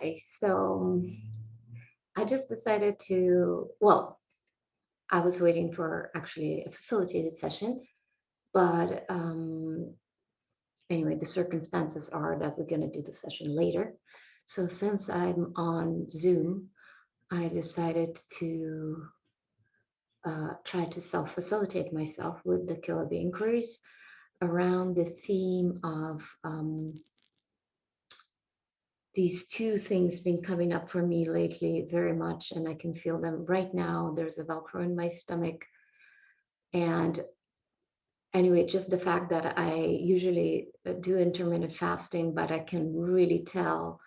Hi. So I just decided to, well, I was waiting for actually a facilitated session, but anyway, the circumstances are that we're going to do the session later. So since I'm on Zoom, I decided to try to self-facilitate myself with the Kiloby inquiries around the theme of these two things been coming up for me lately very much, and I can feel them right now. There's a Velcro in my stomach. And anyway, just the fact that I usually do intermittent fasting, but I can really tell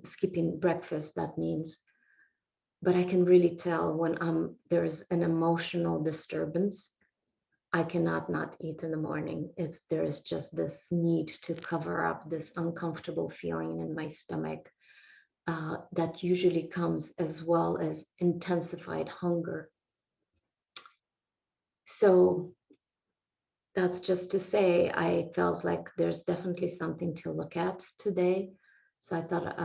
skipping breakfast, that means, but I can really tell when there's an emotional disturbance. I cannot not eat in the morning. There's just this need to cover up this uncomfortable feeling in my stomach that usually comes as well as intensified hunger. So that's just to say, I felt like there's definitely something to look at today. So I thought,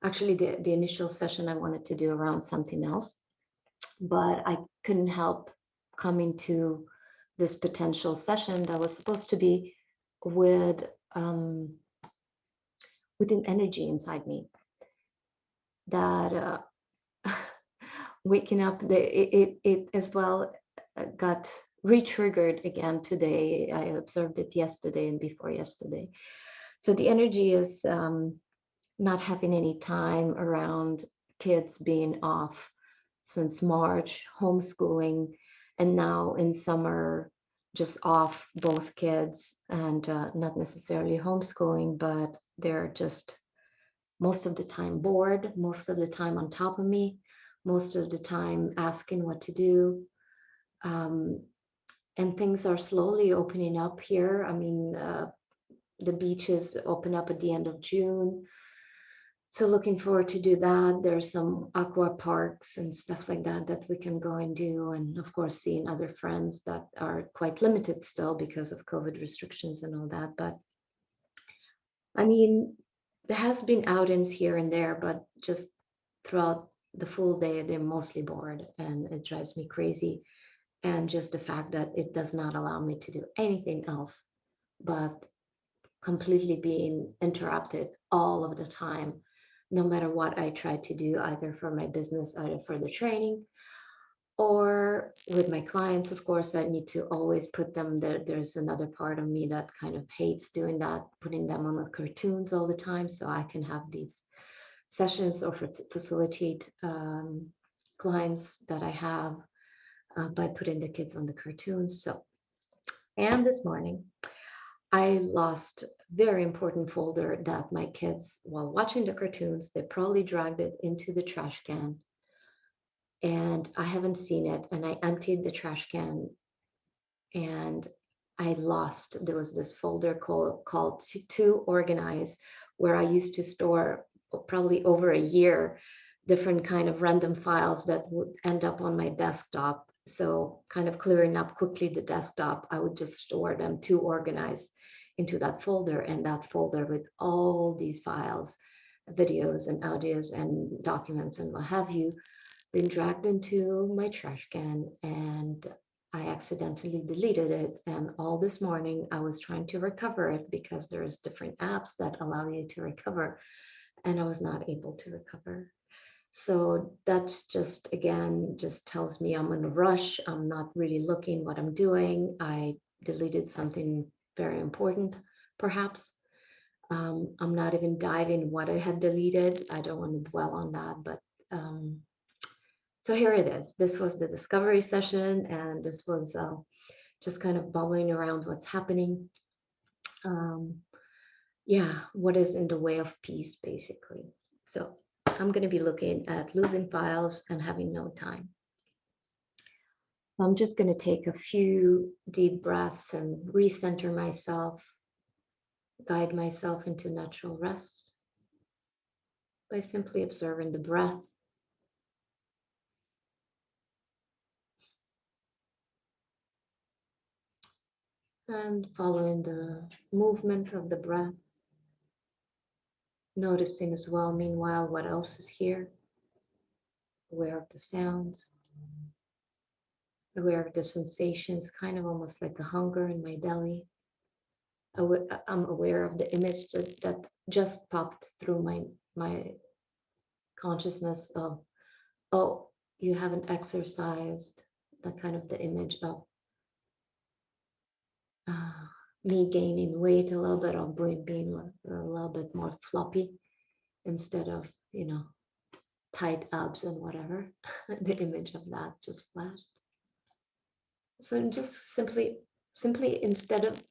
actually, the initial session I wanted to do around something else, but I couldn't help coming to this potential session that was supposed to be with with an energy inside me that waking up it as well got re-triggered again today. I observed it yesterday and before yesterday. So the energy is not having any time around kids being off since March, homeschooling, and now in summer just off both kids, and not necessarily homeschooling, but they're just most of the time bored, most of the time on top of me, most of the time asking what to do. Um, and things are slowly opening up here. I mean, the beaches open up at the end of June. So looking forward to do that. There's some aqua parks and stuff like that that we can go and do. And of course, seeing other friends that are quite limited still because of COVID restrictions and all that. But I mean, there has been outings here and there, but just throughout the full day, they're mostly bored and it drives me crazy. And just the fact that it does not allow me to do anything else but completely being interrupted all of the time, no matter what I try to do, either for my business, either for the training, or with my clients. Of course, I need to always put them there. There's another part of me that kind of hates doing that, putting them on the cartoons all the time so I can have these sessions or facilitate clients that I have by putting the kids on the cartoons. So, and this morning, I lost very important folder that my kids, while watching the cartoons, they probably dragged it into the trash can, and I haven't seen it. And I emptied the trash can, and I lost. There was this folder called To Organize, where I used to store probably over a year different kind of random files that would end up on my desktop. So kind of clearing up quickly the desktop, I would just store them to organize into that folder, and that folder with all these files, videos and audios and documents and what have you, been dragged into my trash can, and I accidentally deleted it. And all this morning I was trying to recover it because there's different apps that allow you to recover, and I was not able to recover. So that's just, again, just tells me I'm in a rush. I'm not really looking what I'm doing. I deleted something very important, perhaps. I'm not even diving what I have deleted. I don't want to dwell on that, but um, so here it is. This was the discovery session, and this was just kind of bubbling around what's happening. Um, yeah, what is in the way of peace, basically. So I'm going to be looking at losing files and having no time. So I'm just going to take a few deep breaths and recenter myself, guide myself into natural rest by simply observing the breath and following the movement of the breath, noticing as well, meanwhile, what else is here, aware of the sounds, aware of the sensations, kind of almost like a hunger in my belly. I'm aware of the image that just popped through my consciousness of, oh, you haven't exercised, that kind of the image of uh, me gaining weight a little bit, or being a little bit more floppy instead of, tight abs and whatever. The image of that just flashed. So just simply instead of,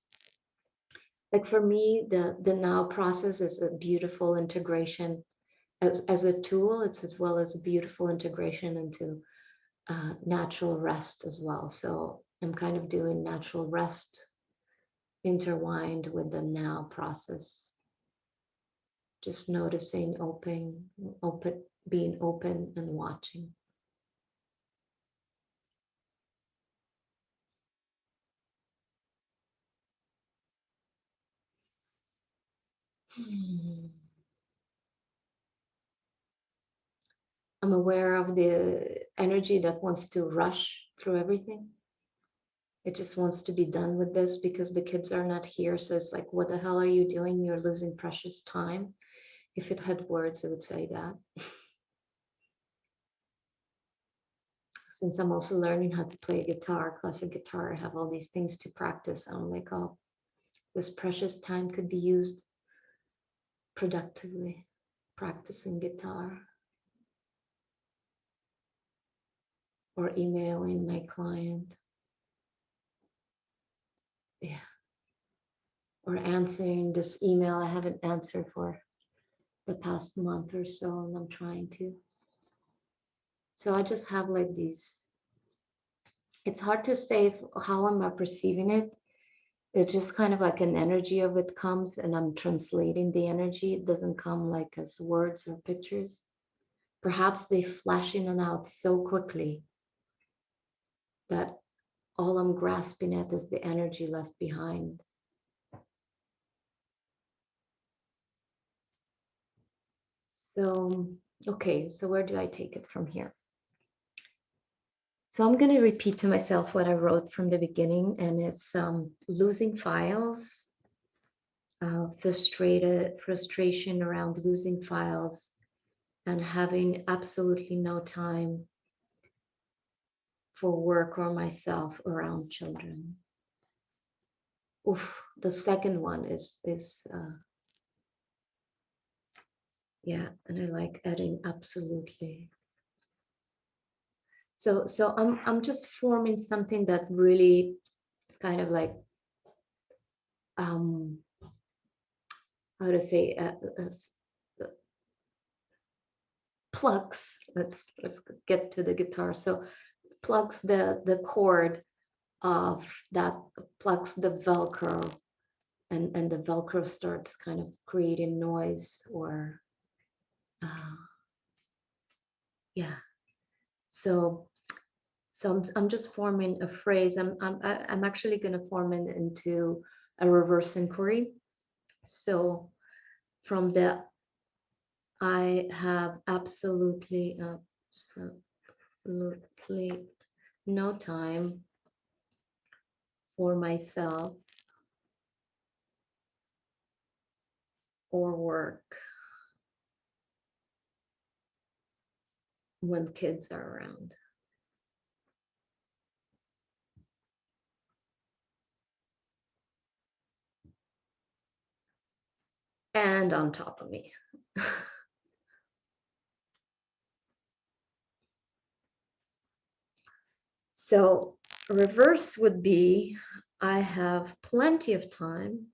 like, for me, the now process is a beautiful integration as a tool. It's as well as a beautiful integration into natural rest as well. So I'm kind of doing natural rest intertwined with the now process. Just noticing, being open and watching. I'm aware of the energy that wants to rush through everything. It just wants to be done with this because the kids are not here. So it's like, what the hell are you doing? You're losing precious time. If it had words, it would say that. Since I'm also learning how to play guitar, classic guitar, I have all these things to practice. I'm like, oh, this precious time could be used productively, practicing guitar or emailing my client. Yeah. Or answering this email I haven't answered for the past month or so, and I'm trying to. So I just have like these, it's hard to say how am I perceiving it. It's just kind of like an energy of it comes, and I'm translating the energy. It doesn't come like as words or pictures. Perhaps they flash in and out so quickly that all I'm grasping at is the energy left behind. So, okay, so where do I take it from here? So I'm going to repeat to myself what I wrote from the beginning, and it's losing files, frustration around losing files, and having absolutely no time for work or myself around children. Oof, the second one is yeah, and I like adding absolutely. So I'm just forming something that really kind of like um how to say plugs. Let's get to the guitar. So plugs the cord of that, plugs the Velcro, and the Velcro starts kind of creating noise, or uh, yeah. So I'm just forming a phrase. I'm actually going to form it into a reverse inquiry. So from the I have absolutely no time for myself or work when kids are around. And on top of me. So reverse would be I have plenty of time.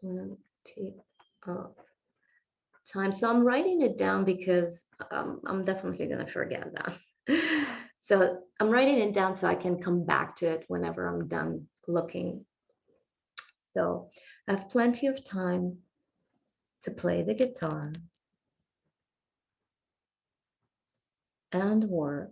Plenty of time. So I'm writing it down because I'm definitely going to forget that. So I'm writing it down so I can come back to it whenever I'm done looking. So I have plenty of time to play the guitar and work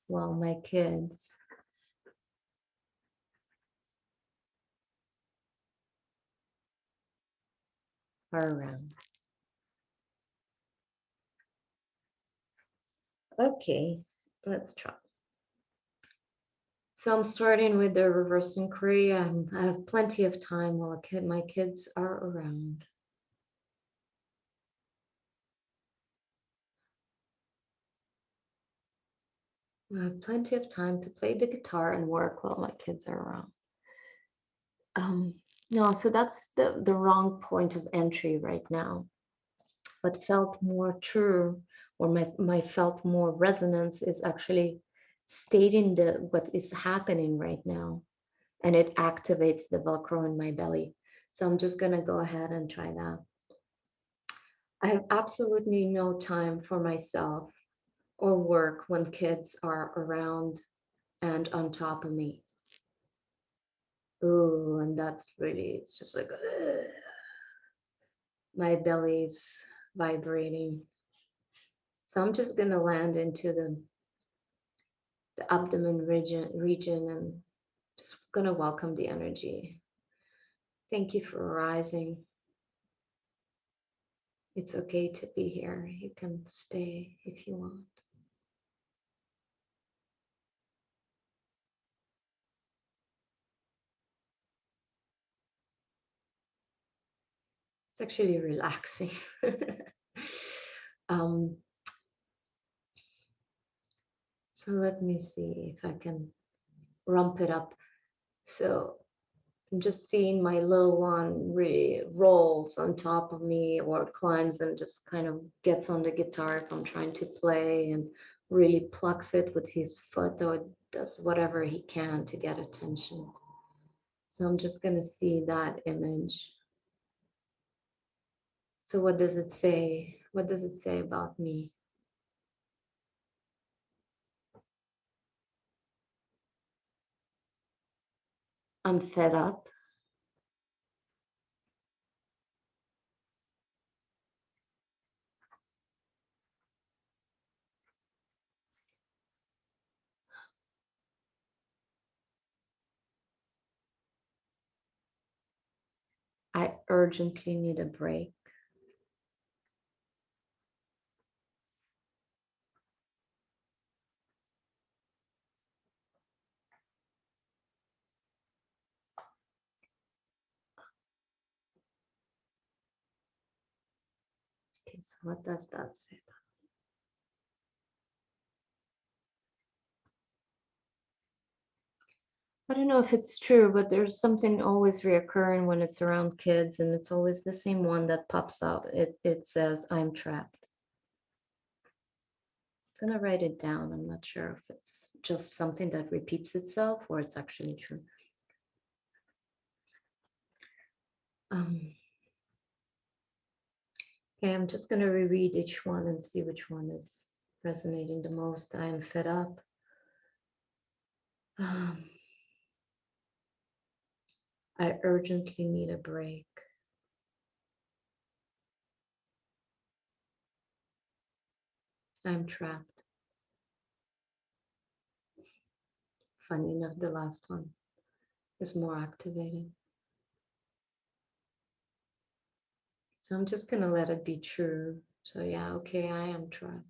while my kids are around. Okay, let's try. So I'm starting with the reverse inquiry. I have plenty of time while my kids are around. I have plenty of time to play the guitar and work while my kids are around. No, so that's the wrong point of entry right now. What felt more true, or my felt more resonance, is actually stating what is happening right now, and it activates the Velcro in my belly. So I'm just gonna go ahead and try that. I have absolutely no time for myself or work when kids are around and on top of me. Ooh, and that's really, it's just like, ugh. My belly's vibrating. So I'm just gonna land into the abdomen region and just gonna welcome the energy. Thank you for rising. It's okay to be here. You can stay if you want. It's actually relaxing. um, so let me see if I can rump it up. So I'm just seeing my little one really rolls on top of me or climbs and just kind of gets on the guitar if I'm trying to play, and really plucks it with his foot or does whatever he can to get attention. So I'm just going to see that image. So what does it say? What does it say about me? I'm fed up. I urgently need a break. Okay, so what does that say? I don't know if it's true, but there's something always reoccurring when it's around kids, and it's always the same one that pops up. It says, I'm trapped. I'm gonna write it down. I'm not sure if it's just something that repeats itself or it's actually true. Um, okay, I'm just gonna reread each one and see which one is resonating the most. I am fed up. Um, I urgently need a break. I'm trapped. Funny enough, the last one is more activated. So I'm just gonna let it be true. So yeah, okay, I am trapped.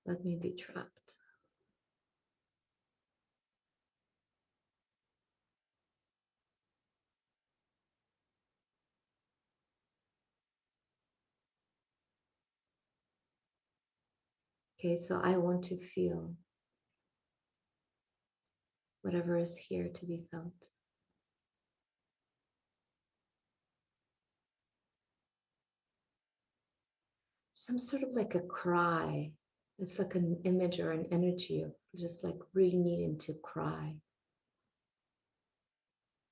Let me be trapped. Okay, so I want to feel whatever is here to be felt. Some sort of like a cry. It's like an image or an energy of just like really needing to cry,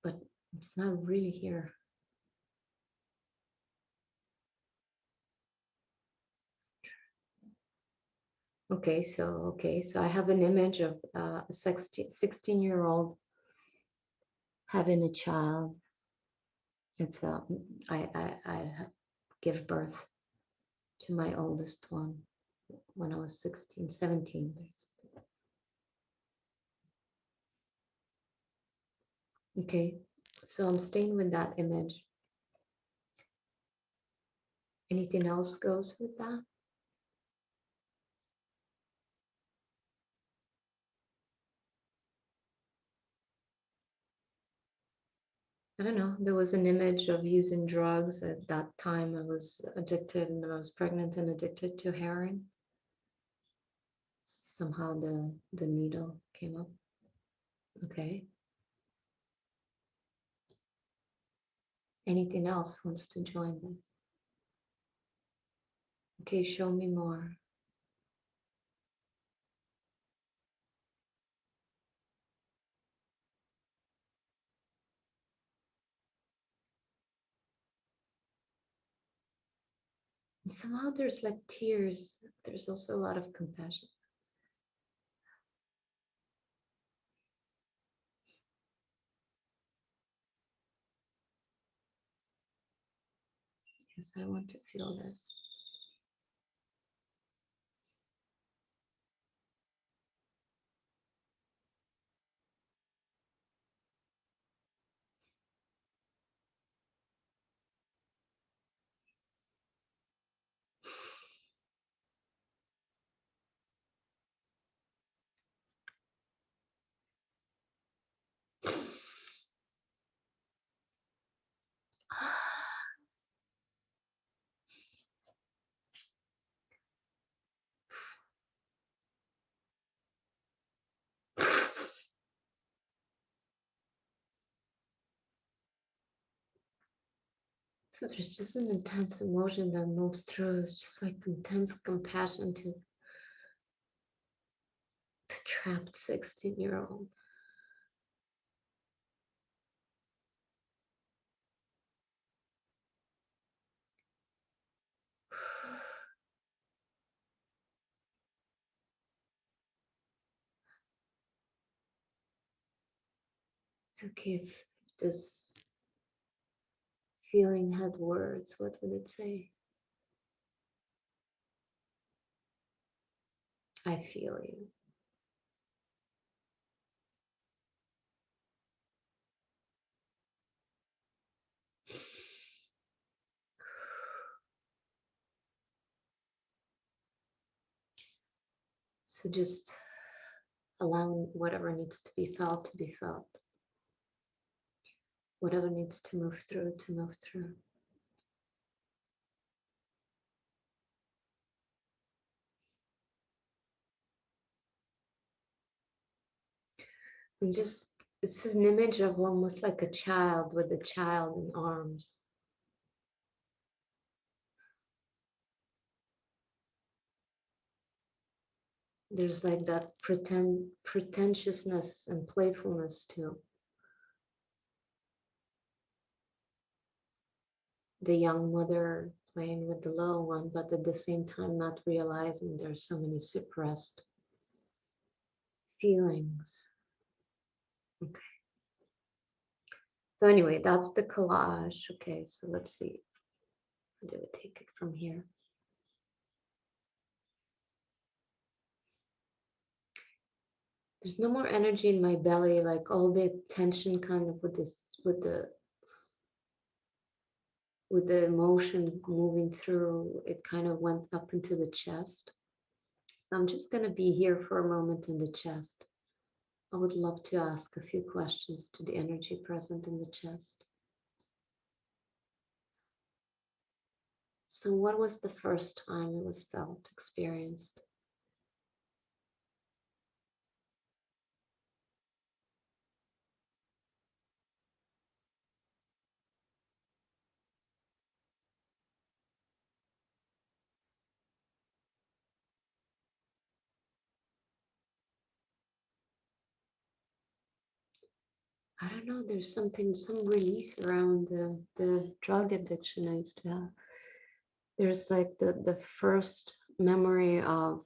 but it's not really here. Okay, so I have an image of a 16-year-old having a child. It's I give birth to my oldest one. when I was 16, 17. Basically. Okay, so I'm staying with that image. Anything else goes with that? I don't know. There was an image of using drugs. At that time, I was addicted and I was pregnant and addicted to heroin. Somehow the needle came up. Okay. Anything else wants to join this? Okay, show me more. And somehow there's like tears. There's also a lot of compassion. Yes, I want to feel this. So there's just an intense emotion that moves through. It's just like intense compassion to the trapped 16-year-old. It's okay if this feeling had words, what would it say? I feel you. So just allowing whatever needs to be felt, whatever needs to move through, to move through. And just, it's an image of almost like a child with a child in arms. There's like that pretentiousness and playfulness too. The young mother playing with the little one, but at the same time not realizing there's so many suppressed feelings. Okay. So anyway, that's the collage. Okay, so let's see. How do we take it from here? There's no more energy in my belly, like all the tension kind of with this, with the emotion moving through, it kind of went up into the chest. So I'm just going to be here for a moment in the chest. I would love to ask a few questions to the energy present in the chest. So what was the first time it was felt, experienced? I don't know, there's something, some release around the drug addiction I used to have. There's like the first memory of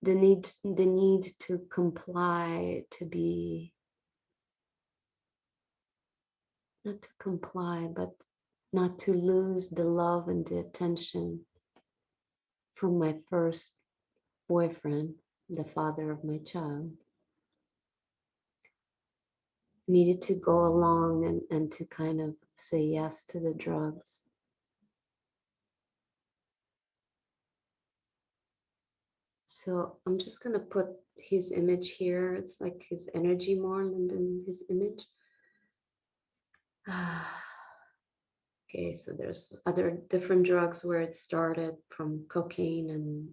the need to comply, to be, not to comply, but not to lose the love and the attention from my first boyfriend, the father of my child, needed to go along and to kind of say yes to the drugs. So I'm just gonna put his image here. It's like his energy more than his image. Okay, so there's other different drugs where it started, from cocaine and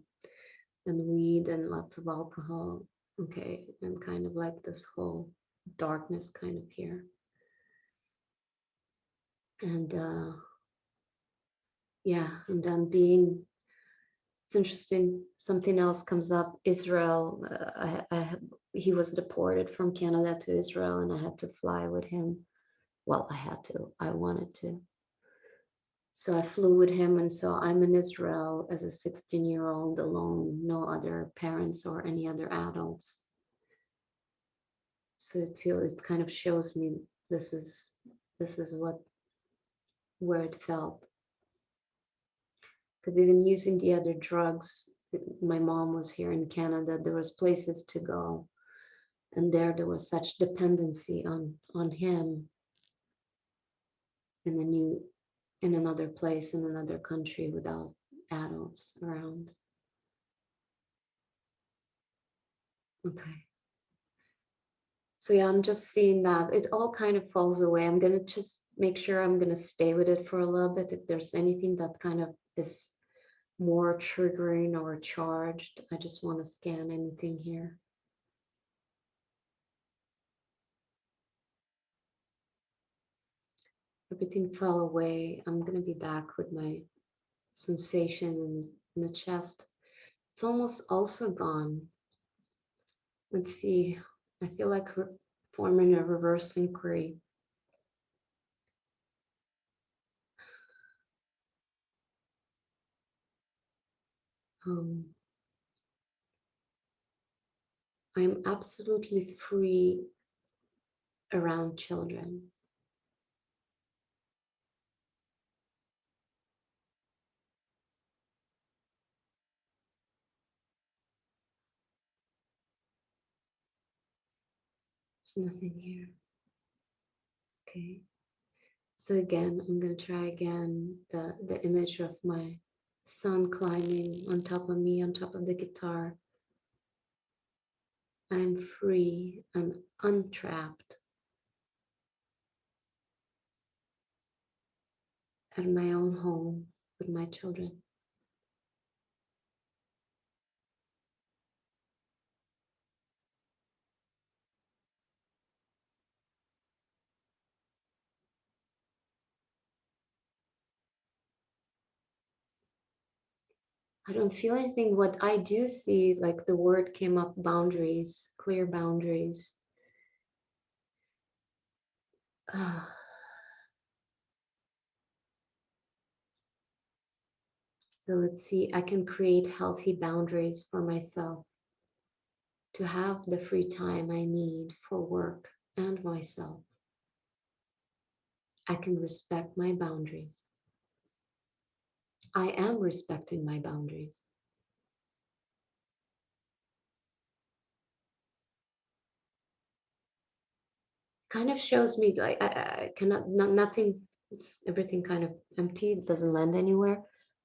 weed and lots of alcohol. Okay, and kind of like this whole darkness kind of here. And yeah, and then being, it's interesting, something else comes up. Israel, he was deported from Canada to Israel, and I had to fly with him. Well, I wanted to. So I flew with him, and so I'm in Israel as a 16-year-old alone, no other parents or any other adults. So it kind of shows me this is where it felt. Because even using the other drugs, my mom was here in Canada, there was places to go, and there was such dependency on him, and then you in another place in another country without adults around. Okay. So yeah, I'm just seeing that it all kind of falls away. I'm gonna just make sure I'm gonna stay with it for a little bit. If there's anything that kind of is more triggering or charged, I just want to scan anything here. Everything fell away. I'm gonna be back with my sensation in the chest. It's almost also gone. Let's see. I feel like forming a reverse inquiry. Um, I'm absolutely free around children. There's nothing here. Okay. So again, I'm gonna try again the image of my son climbing on top of me, on top of the guitar. I'm free and untrapped at my own home with my children. I don't feel anything. What I do see, like the word came up, boundaries, clear boundaries. Ah, so let's see, I can create healthy boundaries for myself to have the free time I need for work and myself. I can respect my boundaries. I am respecting my boundaries. Kind of shows me like I cannot, nothing, everything kind of empty, it doesn't land anywhere.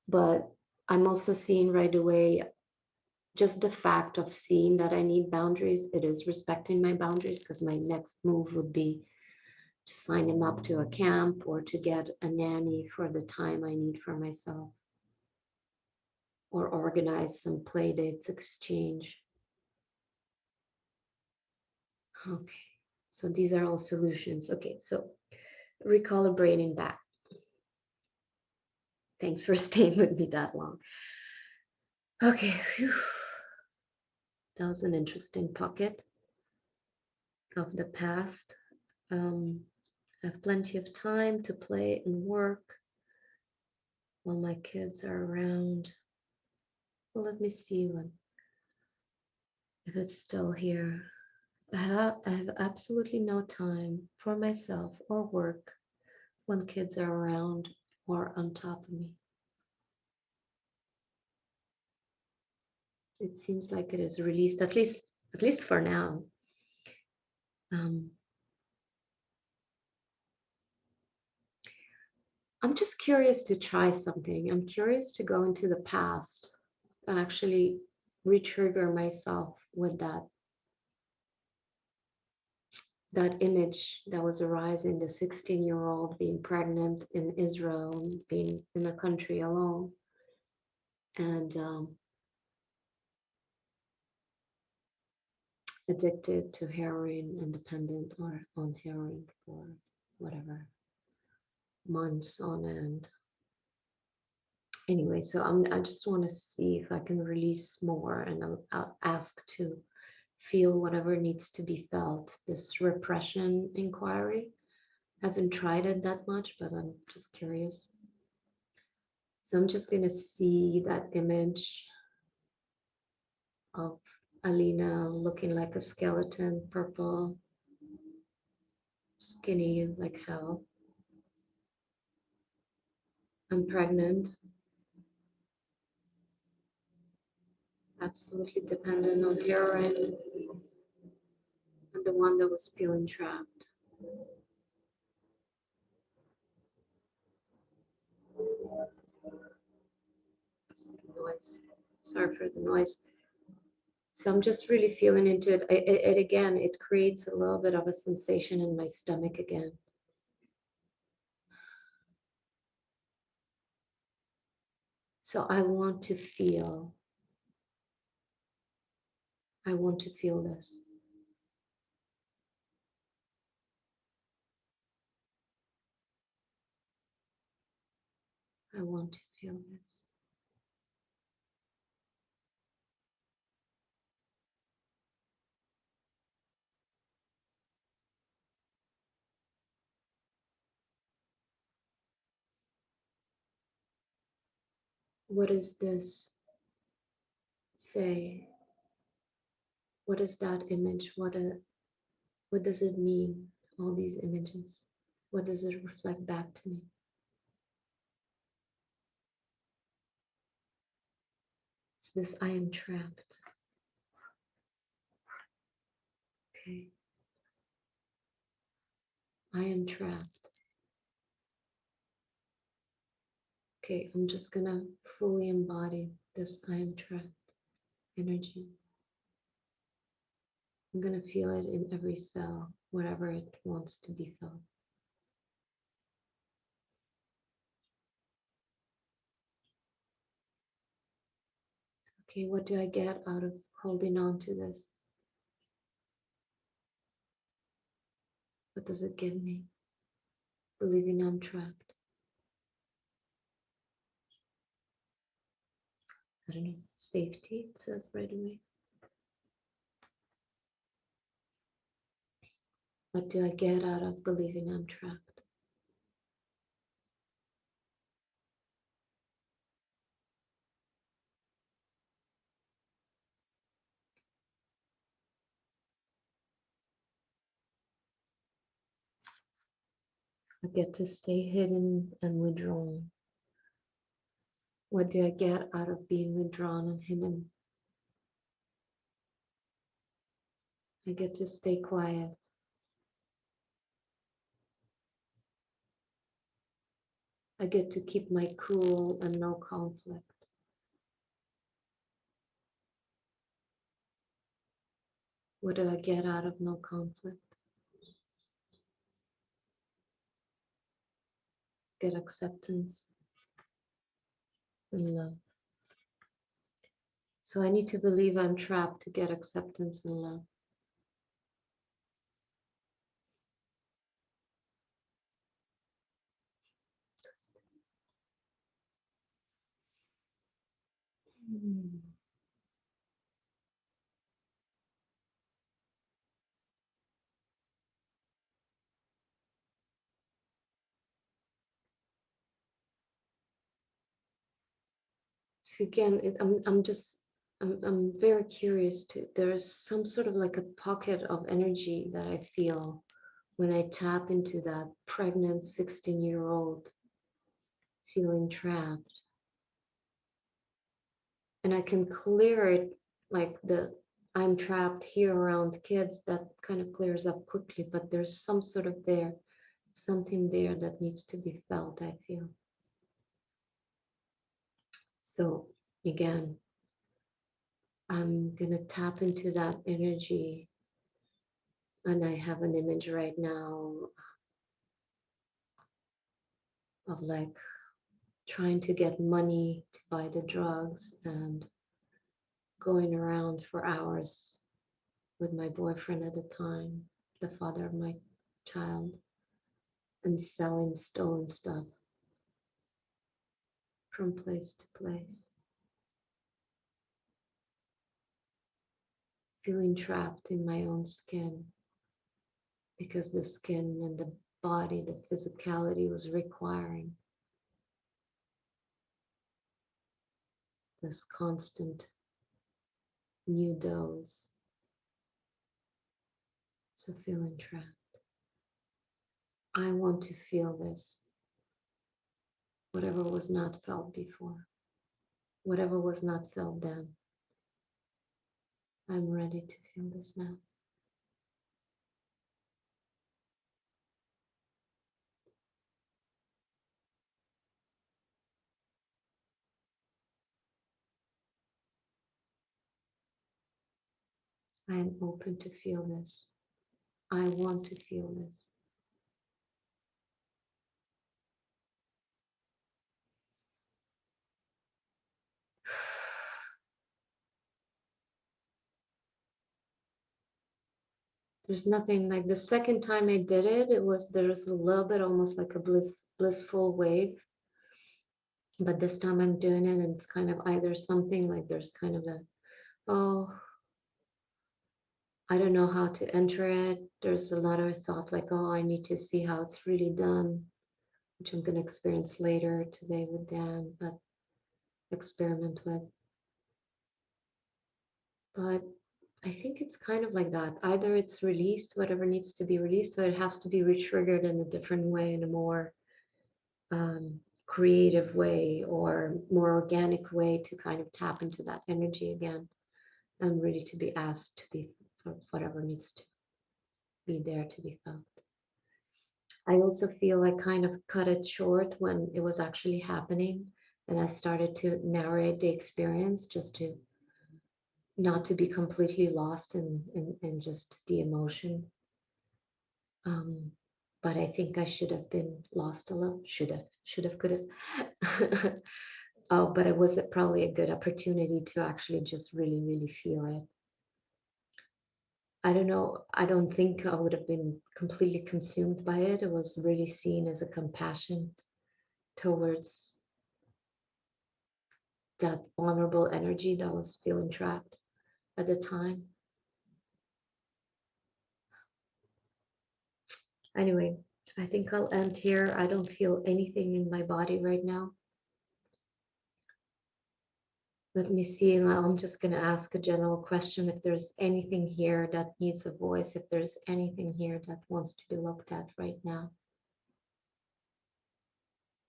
But I'm also seeing right away, just the fact of seeing that I need boundaries, it is respecting my boundaries, because my next move would be to sign him up to a camp or to get a nanny for the time I need for myself, or organize some play dates exchange. Okay, so these are all solutions. Okay, so recalibrating back. Thanks for staying with me that long. Okay, phew. That was an interesting pocket of the past. I have plenty of time to play and work while my kids are around. Well, let me see if it's still here. I have absolutely no time for myself or work when kids are around or on top of me. it seems like it is released, at least for now. Um, I'm just curious to try something. I'm curious to go into the past, actually re-trigger myself with that image that was arising, the 16-year-old being pregnant in Israel, being in the country alone, and addicted to heroin and dependent or on heroin for whatever months on end. Anyway, so I just want to see if I can release more, and I'll ask to feel whatever needs to be felt. This repression inquiry, I haven't tried it that much, but I'm just curious. So I'm just going to see that image of Alina looking like a skeleton, purple, skinny like hell. I'm pregnant, absolutely dependent on heroin, and the one that was feeling trapped. Noise. Sorry for the noise. So I'm just really feeling into it. It again, it creates a little bit of a sensation in my stomach again. So I want to feel. I want to feel this. I want to feel this. What does this say? What is that image? What does it mean? All these images. What does it reflect back to me? It's this I am trapped. Okay. I am trapped. Okay, I'm just gonna fully embody this I am trapped energy. I'm gonna feel it in every cell, wherever it wants to be felt. Okay, what do I get out of holding on to this? What does it give me? Believing I'm trapped. I don't know. Safety, it says right away. What do I get out of believing I'm trapped? I get to stay hidden and withdrawn. What do I get out of being withdrawn and hidden? I get to stay quiet. I get to keep my cool and no conflict. What do I get out of no conflict? Get acceptance and love. So I need to believe I'm trapped to get acceptance and love. Hmm. So again, I'm very curious to, there's some sort of like a pocket of energy that I feel when I tap into that pregnant 16-year-old feeling trapped. And I can clear it like the I'm trapped here around kids, that kind of clears up quickly, but there's some sort of there, something there that needs to be felt, I feel. So again, I'm gonna tap into that energy, and I have an image right now of like trying to get money to buy the drugs and going around for hours with my boyfriend at the time, the father of my child, and selling stolen stuff from place to place, feeling trapped in my own skin because the skin and the body, the physicality was requiring this constant new dose. So feeling trapped. I want to feel this, whatever was not felt before, whatever was not felt then. I'm ready to feel this now. I am open to feel this. I want to feel this. There's nothing like the second time I did it, there was a little bit almost like a blissful wave. But this time I'm doing it and it's kind of either something like there's kind of a, oh, I don't know how to enter it. There's a lot of thought like, oh, I need to see how it's really done, which I'm going to experience later today with Dan, but experiment with. But I think it's kind of like that. Either it's released, whatever needs to be released, or it has to be retriggered in a different way, in a more creative way or more organic way to kind of tap into that energy again and really to be asked to be for whatever needs to be there to be felt. I also feel I kind of cut it short when it was actually happening and I started to narrate the experience just to not to be completely lost in just the emotion. Um, but I think I should have been lost a little. Could have. Oh, but it was probably a good opportunity to actually just really, really feel it. I don't know. I don't think I would have been completely consumed by it. It was really seen as a compassion towards that vulnerable energy that was feeling trapped at the time. Anyway, I think I'll end here. I don't feel anything in my body right now. Let me see. I'm just going to ask a general question. If there's anything here that needs a voice, if there's anything here that wants to be looked at right now,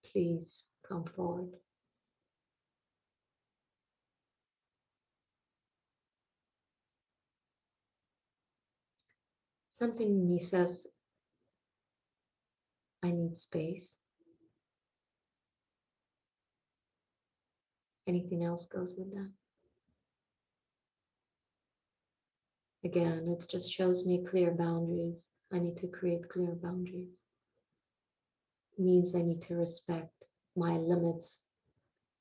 please come forward. Something in me says, I need space. Anything else goes with that. Again, it just shows me clear boundaries. I need to create clear boundaries. It means I need to respect my limits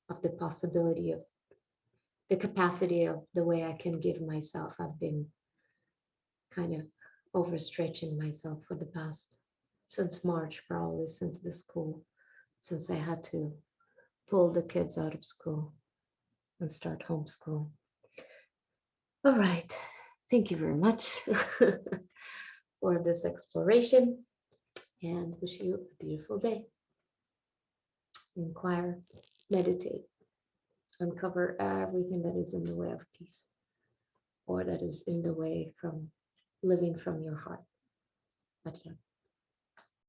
of the possibility of the capacity of the way I can give myself. I've been kind of overstretching myself for the past, since March, probably since the school, since I had to pull the kids out of school and start homeschool. All right. Thank you very much for this exploration and wish you a beautiful day. Inquire, meditate, uncover everything that is in the way of peace or that is in the way from living from your heart. But yeah.